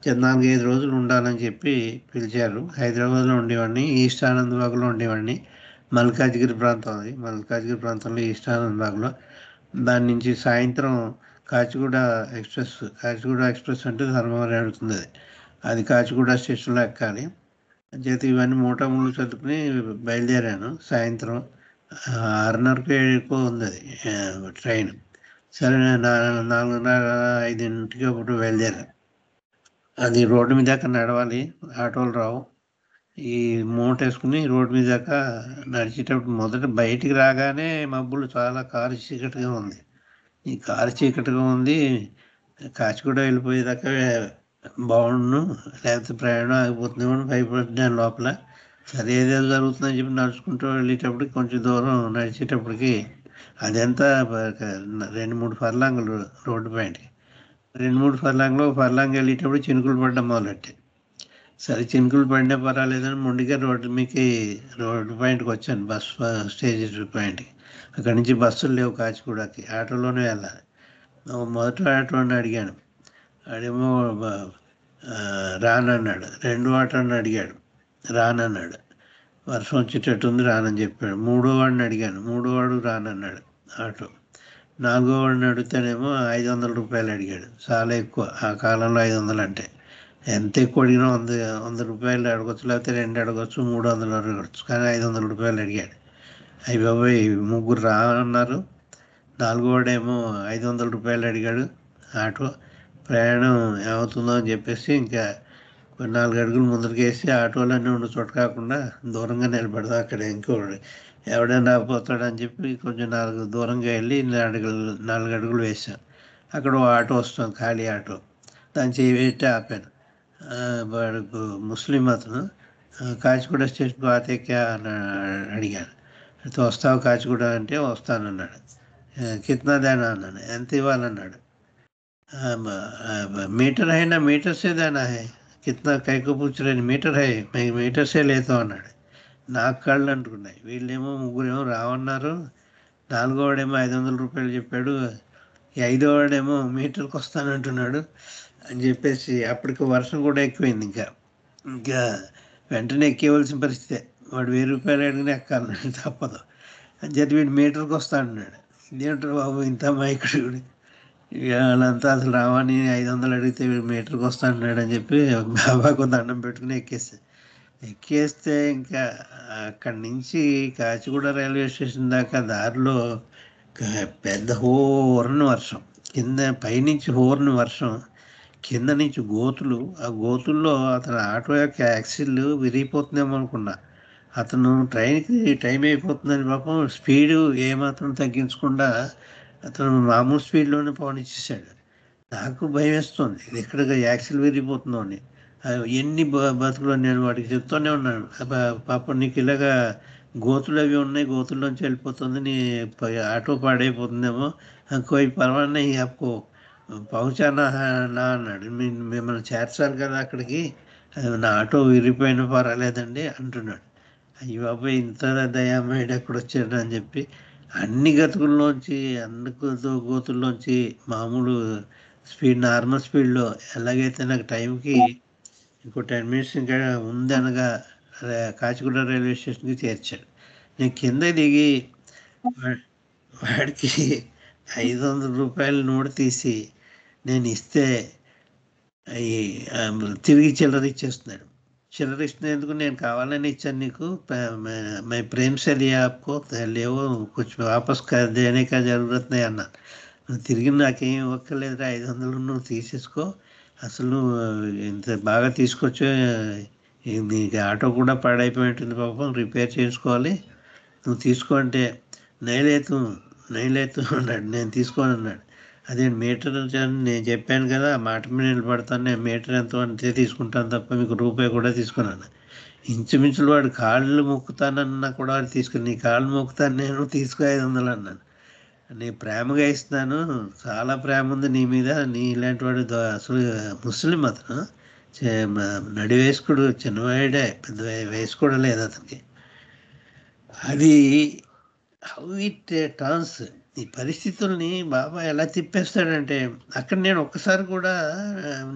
4-5 రోజులు ఉండాలని చెప్పి పిలిచారు. హైదరాబాద్లో ఉండేవాడిని, ఈస్ట్ ఆనందబాగ్లో ఉండేవాడిని. మల్కాజ్గిరి ప్రాంతంలో ఈస్ట్ ఆనందబాగ్లో. దాని నుంచి సాయంత్రం కాచిగూడ ఎక్స్ప్రెస్ అంటే ధర్మవరం వెళుతుంది. అది అది కాచిగూడ స్టేషన్లో ఎక్కాలి. చేతి ఇవన్నీ మూటములు చదువుకుని బయలుదేరాను. సాయంత్రం 6:30కి ఏడుకో ఉంది అది ట్రైన్. సరే 4:30, 5కి అప్పుడు బయలుదేరాను. అది రోడ్డు మీద దాకా నడవాలి, ఆటోలు రావు. ఈ మూట వేసుకుని రోడ్డు మీద దాకా నడిచేటప్పుడు మొదట బయటికి రాగానే మబ్బులు చాలా కారు చీకటిగా ఉంది. ఈ కారు చీకటిగా ఉంది, కాచిగూడ వెళ్ళిపోయేదాకా బాగుండును, లేకపోతే ప్రయాణం ఆగిపోతుందేమో అని భయపడ్డాను లోపల. సరే ఏదేదో జరుగుతుందని చెప్పి నడుచుకుంటూ వెళ్ళేటప్పటికి కొంచెం దూరం నడిచేటప్పటికి అదంతా 2-3 ఫర్లాంగులు రోడ్డు పైనకి. 2-3 ఫర్లాంగ్ వెళ్ళేటప్పుడు చినుకులు పడ్డం మొదలెట్టాయి. సరే చినుకులు పడినా పర్వాలేదని మొండిగా రోడ్డు పాయింట్కి వచ్చాను, బస్ స్టేజ్ పాయింట్కి. అక్కడి నుంచి బస్సులు లేవు కాచిగూడకి, ఆటోలోనే వెళ్ళాలి. మొదటి ఆటోని అడిగాను, ఆడేమో రానన్నాడు. రెండో ఆటోని అడిగాడు, రానన్నాడు. వర్షం వచ్చేటట్టుంది, రానని చెప్పాడు. మూడో వాడిని అడిగాను, మూడో వాడు రానన్నాడు ఆటో. 4వ వాడిని అడిగితేనేమో 500 రూపాయలు అడిగాడు. చాలా ఎక్కువ ఆ కాలంలో 500 అంటే. ఎంత ఎక్కువ అడిగినా 100 రూపాయలు అడగచ్చు, లేకపోతే 2 అడగచ్చు, 300 అడగచ్చు, కానీ 500 రూపాయలు అడిగాడు. అయ్యి బాబోయ్, ముగ్గురు రానన్నారు. 4వ వాడేమో 500 రూపాయలు అడిగాడు ఆటో. ప్రయాణం ఏమవుతుందో అని చెప్పేసి ఇంకా 4 అడుగులు ముందరికి వేసి ఆటోలన్నీ ఉన్న చోట కాకుండా దూరంగా నిలబడదాం, అక్కడ ఇంకోటి ఎవడైనా రాకపోతాడని చెప్పి కొంచెం దూరంగా వెళ్ళి 4 అడుగులు వేసాం. అక్కడ ఓ ఆటో వస్తాం, ఖాళీ ఆటో. దాన్ని చేయి పెట్టి ఆపాను. వాడు ముస్లిం అతను. కాచిగూడ స్టేషన్కి ఆతే క్యా అని అడిగాను. అయితే వస్తావు కాచిగూడ అంటే వస్తానన్నాడు. కిత్నా దేనా అన్నాను. ఎంత ఇవ్వాలన్నాడు. మీటర్ అయినా మీటర్ సే Dena high, కిత్నా కైకో పూచ్ రहे metre high, metre సే లేతా అన్నాడు. నాకు కళ్ళు అంటుకున్నాయి. వీళ్ళేమో ముగ్గురేమో రావన్నారు, 4వ వాడేమో 500 రూపాయలు చెప్పాడు, 5వ వాడేమో మీటర్కి వస్తానంటున్నాడు అని చెప్పేసి అప్పటికి వర్షం కూడా ఎక్కువైంది. ఇంకా వెంటనే ఎక్కేవలసిన పరిస్థితే. వాడు 1000 రూపాయలు అడిగినా ఎక్కాలన్నాడు, తప్పదు అని చెప్పి వీడు మీటర్కి వస్తా అన్నాడు. ఇదేంటారు బాబు ఇంత మైకుడు, వాళ్ళంతా అసలు రావని 500 అడిగితే వీడు మీటర్కి వస్తా అన్నాడు అని చెప్పి బాబాకు దండం పెట్టుకుని ఎక్కేస్తే ఇంకా అక్కడి నుంచి కాచిగూడ రైల్వే స్టేషన్ దాకా దారిలో పెద్ద హోరని వర్షం, కింద పైనుంచి హోరని వర్షం, కింద నుంచి గోతులు. ఆ గోతుల్లో అతను ఆటో యొక్క యాక్సిల్ విరిగిపోతుందేమో అనుకున్నా. అతను ట్రైన్కి టైం అయిపోతుందని పాపం స్పీడు ఏమాత్రం తగ్గించకుండా అతను మామూలు స్పీడ్లోనే పోనిచ్చేసాడు. నాకు భయం వేస్తుంది, ఇది ఎక్కడ యాక్సిల్ విరిగిపోతుందో అని. ఎన్ని బతుకులు నేను వాడికి చెప్తూనే ఉన్నాను, పాపం నీకు ఇలాగా గోతులు అవి ఉన్నాయి, గోతుల్లోంచి వెళ్ళిపోతుంది, నీ ఆటో పాడైపోతుందేమో, కోయి పర్వాలేదు ఆప్కో పहुँचाना నా అన్నాడు. మిమ్మల్ని చేర్చాలి కదా అక్కడికి, నా ఆటో విరిగిపోయినా పర్వాలేదండి అంటున్నాడు. అయ్యి బాబాయ్, ఇంత దయామయుడు ఎక్కడ వచ్చాడు అని చెప్పి అన్ని గతుకుల్లోంచి, అన్ని గోతుల్లోంచి మామూలు స్పీడ్, నార్మల్ స్పీడ్లో ఎలాగైతే నాకు టైంకి ఇంకో 10 మినిట్స్ ఇంకా ఉందనగా కాచిగూడ రైల్వే స్టేషన్కి చేర్చాడు. నేను కింద దిగి వాడికి 500 రూపాయల నోటు తీసి నేను ఇస్తే తిరిగి చిల్లర ఇచ్చేస్తున్నాడు. చిల్లర ఇచ్చినందుకు నేను కావాలని ఇచ్చాను నీకు, మై ప్రేమ్ సే లియా ఆప్కో, లేవో కొంచెం వాపస్ దేనే కా జరూరత్ నహీ అన్నాను. తిరిగి నాకేం ఇవ్వక్కర్లేదురా, 500 నువ్వు తీసేసుకో, అసలు నువ్వు ఇంత బాగా తీసుకొచ్చా, నీకు ఆటో కూడా పాడైపోయి ఉంటుంది పాపం, రిపేర్ చేసుకోవాలి, నువ్వు తీసుకో అంటే నైలేతు అన్నాడు. నేను తీసుకోను అన్నాడు. అదే మీటర్ నేను చెప్పాను కదా, ఆ మాట మీద నిలబడతాను, నేను మీటర్ ఎంతో అంతే తీసుకుంటాను తప్ప మీకు రూపాయి కూడా తీసుకున్నాను. ఇంచుమించులు వాడు కాళ్ళు మొక్కుతానన్నా కూడా వాడు తీసుకుని, నీ కాళ్ళు మొక్కుతాను నేను, తీసుకో 500 అన్నాను. నీ ప్రేమగా ఇస్తున్నాను, చాలా ప్రేమ ఉంది నీ మీద, నీ ఇలాంటి వాడు అసలు ముస్లిం అతను, నడివేసుకుడు, చిన్నవాడే, పెద్ద వయసు కూడా లేదు అతనికి. అది హౌ ఇట్ టర్న్స్, ఈ పరిస్థితుల్ని బాబా ఎలా తిప్పేస్తాడంటే, అక్కడ నేను ఒక్కసారి కూడా,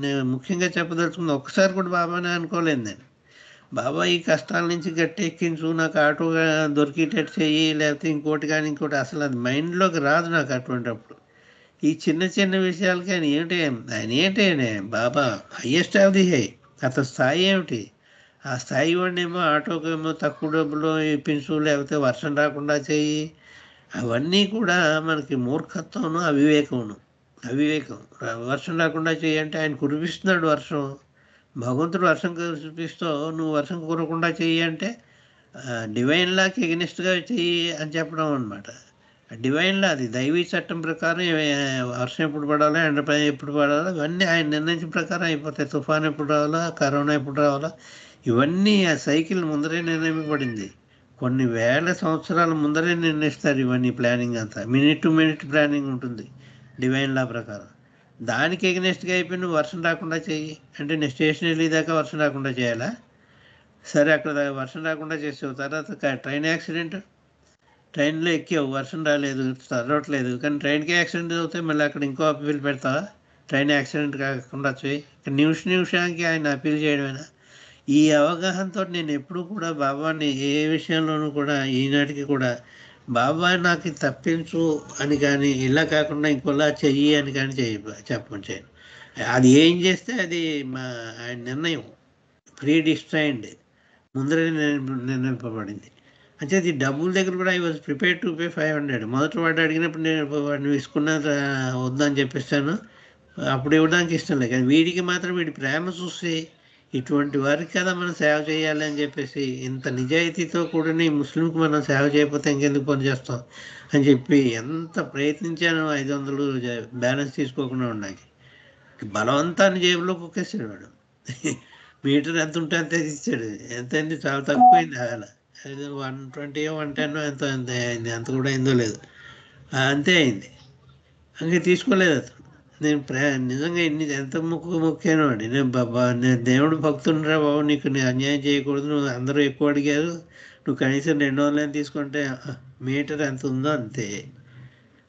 నేను ముఖ్యంగా చెప్పదలుచుకుంది, ఒక్కసారి కూడా బాబానే అనుకోలేదు నేను. బాబా ఈ కష్టాల నుంచి గట్టి ఎక్కించు, నాకు ఆటోగా దొరికేటట్టు చెయ్యి, లేకపోతే ఇంకోటి కానీ ఇంకోటి, అసలు అది మైండ్లోకి రాదు నాకు అటువంటిప్పుడు. ఈ చిన్న చిన్న విషయాలకి ఆయన ఏంటి బాబా హయ్యెస్ట్ ఆఫ్ ది హై, అతని స్థాయి ఏమిటి? ఆ స్థాయి వాడినేమో ఆటోకేమో తక్కువ డబ్బులో ఇప్పించు, లేకపోతే వర్షం రాకుండా చెయ్యి. అవన్నీ కూడా మనకి మూర్ఖత్వం, అవివేకం. వర్షం రాకుండా చెయ్యంటే ఆయన కురిపిస్తున్నాడు వర్షం. భగవంతుడు వర్షం కురిపిస్తూ నువ్వు వర్షం కురవకుండా చెయ్యి అంటే డివైన్ లాకి ఎగనెస్ట్గా చెయ్యి అని చెప్పడం అనమాట. డివైన్ లా, అది దైవీ చట్టం ప్రకారం వర్షం ఎప్పుడు పడాలో, ఎండపై ఎప్పుడు పడాలో ఇవన్నీ ఆయన నిర్ణయించిన ప్రకారం అయిపోతాయి. తుఫాన్ ఎప్పుడు రావాలో, కరోనా ఎప్పుడు రావాలో ఇవన్నీ ఆ సైకిల్ ముందరే నిర్ణయింపబడింది. కొన్ని వేల సంవత్సరాల ముందరే నిర్ణయిస్తారు ఇవన్నీ. ప్లానింగ్ అంతా మినిట్ టు మినిట్ ప్లానింగ్ ఉంటుంది డివైన్ లా ప్రకారం. దానికి ఎగనెస్ట్గా అయిపోయి నువ్వు వర్షం రాకుండా చెయ్యి అంటే నేను స్టేషన్ వెళ్ళేదాకా వర్షం రాకుండా చేయాలా? సరే, అక్కడ వర్షం రాకుండా చేసావు, తర్వాత ట్రైన్ యాక్సిడెంట్, ట్రైన్లో ఎక్కావు, వర్షం రాలేదు, చదవట్లేదు, కానీ ట్రైన్కి యాక్సిడెంట్ అవుతాయి, మళ్ళీ అక్కడ ఇంకో అప్పీల్ పెడతావా? ట్రైన్ యాక్సిడెంట్ కాకుండా చేయి. నిమిషానికి ఆయన అప్పీల్ చేయడమేనా? ఈ అవగాహనతో నేను ఎప్పుడూ కూడా బాబాని ఏ విషయంలోనూ కూడా ఈనాటికి కూడా బాబా నాకు తప్పించు అని కానీ, ఇలా కాకుండా ఇంకోలా చెయ్యి అని కానీ చేయను. అది ఏం చేస్తే అది ఆయన నిర్ణయం, ప్రీ డిస్టైన్డ్, ముందరే నిర్ణయింపబడింది. అంటే ఈ డబ్బుల దగ్గర కూడా I was prepare to pay 500. మొదట వాడు అడిగినప్పుడు నేను వాడిని తీసుకున్న వద్దని చెప్పేస్తాను, అప్పుడు ఇవ్వడానికి ఇష్టం లేదు. కానీ వీడికి మాత్రం వీడి ప్రేమ చూసి ఇటువంటి వారికి కదా మనం సేవ చేయాలి అని చెప్పేసి, ఇంత నిజాయితీతో కూడాని ముస్లింకి మనం సేవ చేయకపోతే ఇంకెందుకు పని చేస్తాం అని చెప్పి ఎంత ప్రయత్నించాను. 500 బ్యాలెన్స్ తీసుకోకుండా ఉండడానికి బలవంతాన్ని జేబులో కుక్కేసాడు వాడు. మీటర్ ఎంత ఉంటే అంతే ఇచ్చాడు. ఎంత అయింది? చాలా తక్కువైంది. అలా 120 110 ఎంతో ఎంత అయింది, అంత కూడా అయిందో లేదు, అంతే అయింది. అందుకే తీసుకోలేదు అతను. నేను నిజంగా ఎంత మొక్కాను అండి. నేను దేవుడు భక్తుండ్రా బాబు, నీకు నేను అన్యాయం చేయకూడదు, నువ్వు అందరూ ఎక్కువ అడిగారు, నువ్వు కనీసం 200 తీసుకుంటే మీటర్ ఎంత ఉందో అంతే.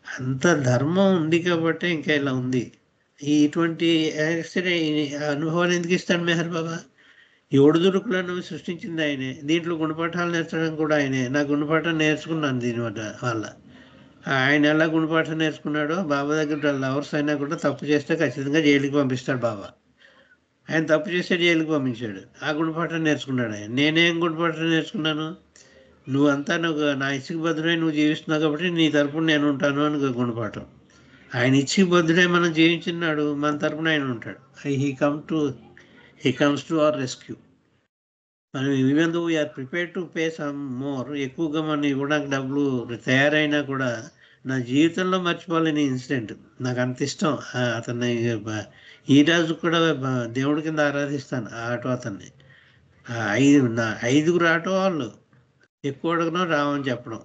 అంత ధర్మం ఉంది కాబట్టి ఇంకా ఇలా ఉంది. ఇటువంటి అనుభవాలు ఎందుకు ఇస్తాడు మెహర్ బాబా? ఈ ఒడిదుడుకులను సృష్టించింది ఆయనే. దీంట్లో గుణపాఠాలు నేర్చడం కూడా ఆయనే. నా గుణపాఠం నేర్చుకున్నాను దీని వల్ల. ఆయన ఎలా గుణపాఠం నేర్చుకున్నాడో, బాబా దగ్గర లవర్స్ అయినా కూడా తప్పు చేస్తే ఖచ్చితంగా జైలుకి పంపిస్తాడు బాబా. ఆయన తప్పు చేస్తే జైలుకి పంపించాడు. ఆ గుణపాఠం నేర్చుకున్నాడు ఆయన. నేనేం గుణపాఠం నేర్చుకున్నాను? నువ్వు నా ఇచ్చికి బదులై నువ్వు జీవిస్తున్నావు కాబట్టి నీ తరపున నేను ఉంటాను అని గుణపాఠం. ఆయన ఇచ్చికి బదులై మనం జీవించినాడు, మన తరపున ఆయన ఉంటాడు. He comes to our rescue. మనం even though we're prepared to pay some more, ఎక్కువగా మనం ఇవ్వడానికి డబ్బులు తయారైనా కూడా నా జీవితంలో మర్చిపోలేని ఇన్సిడెంట్. నాకు అంత ఇష్టం అతన్ని. ఈ రోజు కూడా దేవుడి కింద ఆరాధిస్తాను ఆ ఆటో అతన్ని. 5 ఆటో వాళ్ళు ఎక్కువ అడగడం రావని చెప్పడం,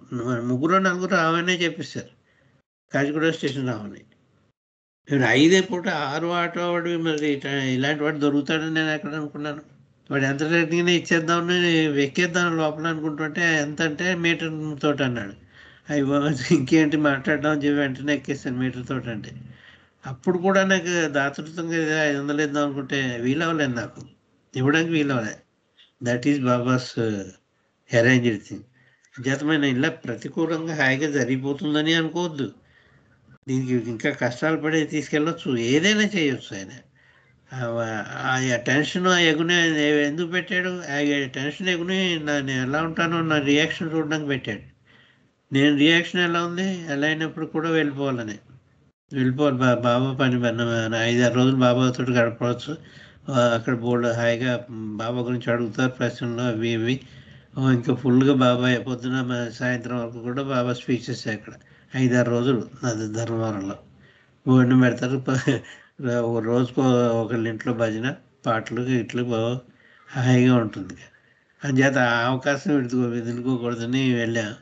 3 4 రావనే చెప్పేశారు కాచిగూడ స్టేషన్ రావని. ఇప్పుడు 5 పూట 6 ఆటో వాడు మరి ఇలాంటి వాడు దొరుకుతాడని నేను ఎక్కడ అనుకున్నాను. వాడు ఎంత రేటింగ్నే ఇచ్చేద్దామని ఎక్కేద్దాం లోపల అనుకుంటుంటే ఎంత అంటే మీటర్ తోటి అన్నాడు. ఇంకేంటి మాట్లాడడం అని చెప్పి వెంటనే ఎక్కేస్తాను మీటర్ తోటి అంటే. అప్పుడు కూడా నాకు దాతృత్వంగా 500 ఇద్దాం అనుకుంటే వీలవ్వలేదు, నాకు ఇవ్వడానికి వీలవ్వలేదు. That is Baba's arranged thing. చేతమైన ఇలా ప్రతికూలంగా హాయిగా జరిగిపోతుందని అనుకోవద్దు. దీనికి ఇంకా కష్టాలు పడి తీసుకెళ్ళొచ్చు, ఏదైనా చేయొచ్చు ఆయన. ఆ టెన్షన్, ఆ ఎగునే ఎందుకు పెట్టాడు? ఆ టెన్షన్ ఎగుని నేను ఎలా ఉంటానో నా రియాక్షన్ చూడడానికి పెట్టాడు. నేను రియాక్షన్ ఎలా ఉంది, ఎలా అయినప్పుడు కూడా వెళ్ళిపోవాలి. బాబా పని 5-6 రోజులు బాబాతో గడపవచ్చు. అక్కడ బోర్డు హాయిగా బాబా గురించి అడుగుతారు ప్రశ్నలు అవి ఇవి. ఇంకా ఫుల్గా బాబా పొద్దున సాయంత్రం వరకు కూడా బాబా స్పీచెస్ అక్కడ 5-6 రోజులు అది ధర్మవరంలో భోజనం పెడతారు. రోజుకో ఒకళ్ళ ఇంట్లో భజన, పాటలు ఇట్లు హాయిగా ఉంటుంది. అంచేత ఆ అవకాశం వదులుకోకూడదని వెళ్ళాం.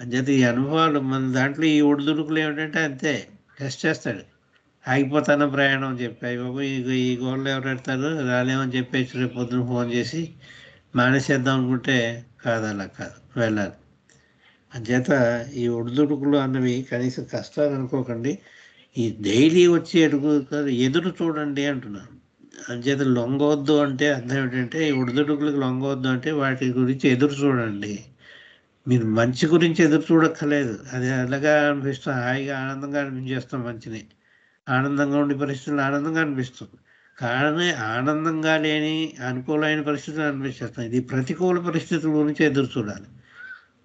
అంచేత ఈ అనుభవాలు మన దాంట్లో ఈ ఒడిదుడుకులు ఏమిటంటే అంతే, టెస్ట్ చేస్తాడు. ఆగిపోతాను ప్రయాణం అని చెప్పి బాబు ఈ గోళ్ళు ఎవరు పెడతారు, రాలేమని చెప్పేసి రేపు పొద్దున ఫోన్ చేసి మానేసేద్దాం అనుకుంటే కాదు, అలా కాదు, వెళ్ళాలి. అంచేత ఈ ఒడిదుడుకులు అన్నవి కనీసం కష్టాలు అనుకోకండి. ఈ డైలీ వచ్చి ఎదురు చూడండి అంటున్నాను. అంచేత లొంగవద్దు అంటే అర్థం ఏంటంటే, ఈ ఒడిదుడుకులకు లొంగవద్దు అంటే వాటి గురించి ఎదురు చూడండి. మీరు మంచి గురించి ఎదురు చూడక్కర్లేదు. అది అలాగా అనిపిస్తాం, హాయిగా ఆనందంగా అనిపించేస్తాం. మంచిని ఆనందంగా ఉండే పరిస్థితులు ఆనందంగా అనిపిస్తుంది. కానీ ఆనందంగా లేని అనుకూలమైన పరిస్థితులు అనిపించేస్తాయి. ఇది ప్రతికూల పరిస్థితుల గురించి ఎదురు చూడాలి.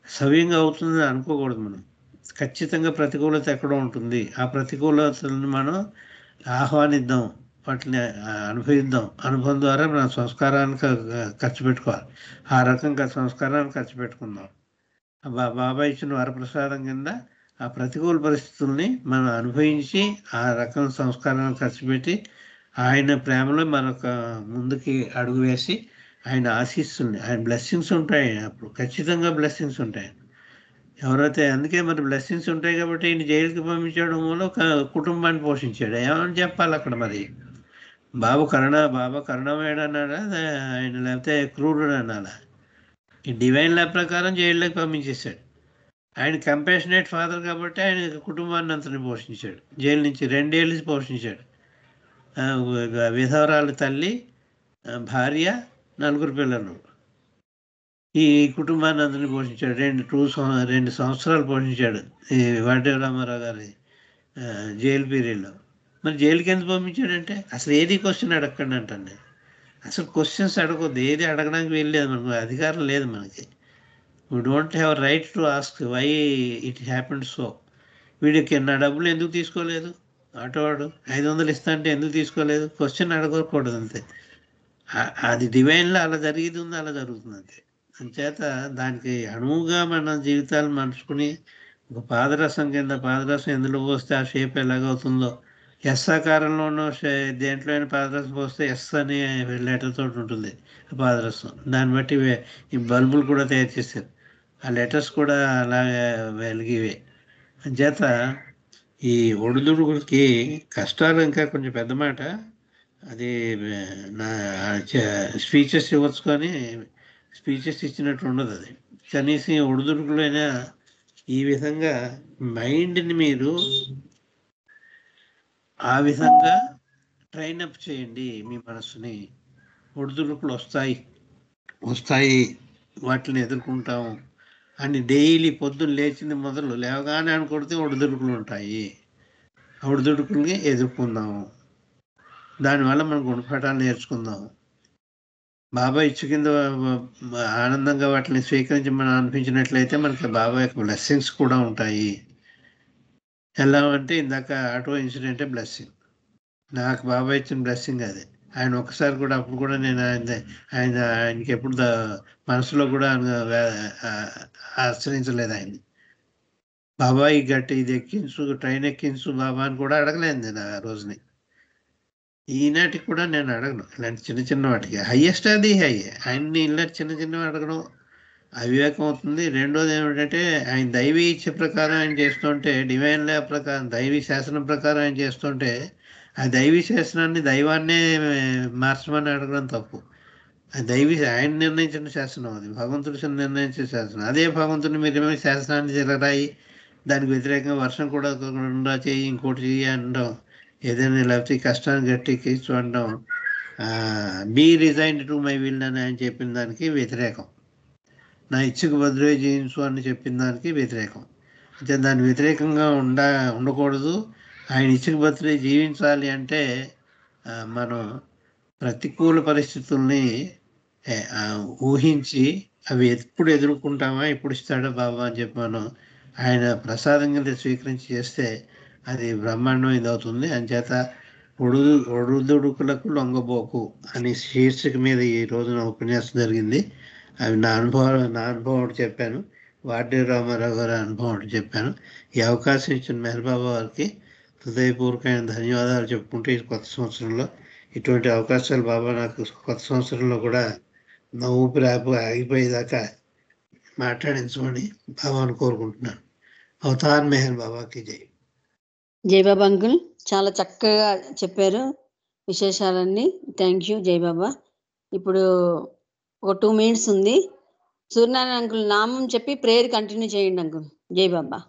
సవ్యంగా అవుతుందని అనుకోకూడదు మనం. ఖచ్చితంగా ప్రతికూలత ఎక్కడో ఉంటుంది. ఆ ప్రతికూలతలను మనం ఆహ్వానిద్దాం, వాటిని అనుభవిద్దాం. అనుభవం ద్వారా మన సంస్కారానికి ఖర్చు పెట్టుకోవాలి. ఆ రకంగా సంస్కారాన్ని ఖర్చు పెట్టుకుందాం. బాబా ఇచ్చిన వరప్రసాదం కింద ఆ ప్రతికూల పరిస్థితుల్ని మనం అనుభవించి ఆ రకం సంస్కారాన్ని ఖర్చు పెట్టి ఆయన ప్రేమలో మనకు ముందుకి అడుగు వేసి ఆయన ఆశీస్సుల్ని, ఆయన బ్లెస్సింగ్స్ ఉంటాయి. అప్పుడు ఖచ్చితంగా బ్లెస్సింగ్స్ ఉంటాయి. ఎవరైతే అందుకే మరి బ్లెస్సింగ్స్ ఉంటాయి కాబట్టి ఈయన జైలుకి పంపించడం వల్ల ఒక కుటుంబాన్ని పోషించాడు. ఏమని చెప్పాలి అక్కడ మరి? బాబా కరుణమయుడు అన్నాడా, ఆయన లేకపోతే క్రూరుడు అనాలా? ఈ డివైన్ లా ప్రకారం జైల్లోకి పంపించేశాడు. ఆయన కంపాషనేట్ ఫాదర్ కాబట్టి ఆయన కుటుంబాన్ని అంతని పోషించాడు. జైలు నుంచి 2 ఏళ్ళు పోషించాడు. విధవరాలు తల్లి, భార్య, 4 పిల్లలు. ఈ కుటుంబాన్ని అందరినీ పోషించాడు. 2 సంవత్సరాలు పోషించాడు ఈ వాటేవ రామారావు గారి జైలు పీరియడ్లో. మరి జైలుకి ఎందుకు పంపించాడంటే అసలు ఏది క్వశ్చన్ అడగండి అంటండి. అసలు క్వశ్చన్స్ అడగొద్దు, ఏది అడగడానికి వెళ్ళలేదు. మనకు అధికారం లేదు. మనకి we don't have right to ask why it happened so. వీడికి నా డబ్బులు ఎందుకు తీసుకోలేదు ఆటోవాడు, 500 ఇస్తా అంటే ఎందుకు తీసుకోలేదు? క్వశ్చన్ అడగకూడదు అంతే. అది డివైన్లో అలా జరిగేది ఉంది, అలా జరుగుతుంది అంతే. అంచేత దానికి అణువుగా మన జీవితాలు మలుచుకుని ఒక పాదరసం కింద, పాదరసం ఎందులో పోస్తే ఆ షేప్ ఎలాగవుతుందో, ఎస్ ఆకారంలో ఉన్న దేంట్లో అయినా పాదరసం పోస్తే ఎస్ అనే లెటర్ తోటి ఉంటుంది పాదరసం. దాన్ని బట్టి ఈ బల్బులు కూడా తయారు చేశారు. ఆ లెటర్స్ కూడా అలాగే వెలిగివే. అంచేత ఈ ఒడిదుడుకులకి కష్టాలు ఇంకా కొంచెం పెద్ద మాట. అది నా స్పీచెస్ ఇవ్వచ్చు, కానీ స్పీచెస్ ఇచ్చినట్టు ఉండదు. అది కనీసం ఒడిదుడుకులైనా ఈ విధంగా మైండ్ని మీరు ఆ విధంగా ట్రైనప్ చేయండి. మీ మనసుని ఒడిదుడుకులు వస్తాయి, వాటిని ఎదుర్కొంటాము అని డైలీ పొద్దున్న లేచింది మొదలు లేవగానే అనుకొడితే ఒడిదుడుకులు ఉంటాయి. ఒడిదుడుకుల్ని ఎదుర్కొందాము. దానివల్ల మనం గుణపాఠాలు నేర్చుకుందాం. బాబా ఇచ్చు కింద ఆనందంగా వాటిని స్వీకరించి మనం అనిపించినట్లయితే మనకి బాబా యొక్క బ్లెస్సింగ్స్ కూడా ఉంటాయి. ఎలా అంటే ఇందాక ఆటో ఇన్సిడెంటే బ్లెస్సింగ్. నాకు బాబా ఇచ్చిన బ్లెస్సింగ్ అది. ఆయన ఒక్కసారి కూడా అప్పుడు కూడా నేను ఆయనకి ఎప్పుడు మనసులో కూడా ఆశ్రయించలేదు ఆయన్ని. బాబా ఈ గట్టి ఇది ఎక్కించు, ట్రైన్ ఎక్కించు బాబా అని కూడా అడగలేదు నేను ఆ రోజుని. ఈనాటికి కూడా నేను అడగను ఇలాంటి చిన్న చిన్న వాటికి. హయ్యెస్ట్ అది ఆయన్ని ఇలాంటి చిన్న చిన్నవి అడగడం అవివేకం అవుతుంది. రెండోది ఏమిటంటే ఆయన దైవీ ఇచ్చే ప్రకారం ఆయన చేస్తుంటే, డివైన్ లా ప్రకారం దైవీ శాసనం ప్రకారం ఆయన చేస్తుంటే, ఆ దైవీ శాసనాన్ని దైవాన్నే మార్చమని అడగడం తప్పు. ఆయన నిర్ణయించిన శాసనం అది, భగవంతుడు నిర్ణయించిన శాసనం. అదే భగవంతుడిని మీరేమో శాసనాన్ని తిరగరాయి, దానికి వ్యతిరేకంగా వర్షం కూడా చేయి, ఇంకోటి చెయ్యి అనడం, ఏదైనా లేకపోతే కష్టాన్ని గట్టికి చూడడం, be resigned to my will అని ఆయన చెప్పిన దానికి వ్యతిరేకం. నా ఇచ్చకు బదులే జీవించు అని చెప్పిన దానికి వ్యతిరేకం. అంటే దాని వ్యతిరేకంగా ఉండకూడదు. ఆయన ఇచ్చకు బదులే జీవించాలి అంటే మనం ప్రతికూల పరిస్థితుల్ని ఊహించి అవి ఎప్పుడు ఎదుర్కొంటామా, ఎప్పుడు ఇస్తాడో బాబా అని చెప్పి మనం ఆయన ప్రసాదం కింద స్వీకరించి చేస్తే అది బ్రహ్మాండం ఇదవుతుంది. అంచేత ఒడుదుడుకులకు లొంగబోకు అని శీర్షిక మీద ఈ రోజున ఉపన్యాసం జరిగింది. అవి నా అనుభవం చెప్పాను. వాటి రామారావు గారి అనుభవం చెప్పాను. ఈ అవకాశం ఇచ్చిన మెహర్బాబా వారికి హృదయపూర్వకమైన ధన్యవాదాలు చెప్పుకుంటూ ఈ కొత్త సంవత్సరంలో ఇటువంటి అవకాశాలు బాబా నాకు కొత్త సంవత్సరంలో కూడా నా ఊపిరి ఆగిపోయేదాకా మాట్లాడించమని బాబాను కోరుకుంటున్నాను. అవతార్ మెహర్ బాబాకి జై. జై బాబా అంకుల్, చాలా చక్కగా చెప్పారు విశేషాలన్నీ. థ్యాంక్ యూ జై బాబా. ఇప్పుడు ఒక 2 minutes ఉంది. సూర్యనారాయణ అంకుల్ నామం చెప్పి ప్రేయర్ కంటిన్యూ చేయండి అంకుల్. జై బాబా.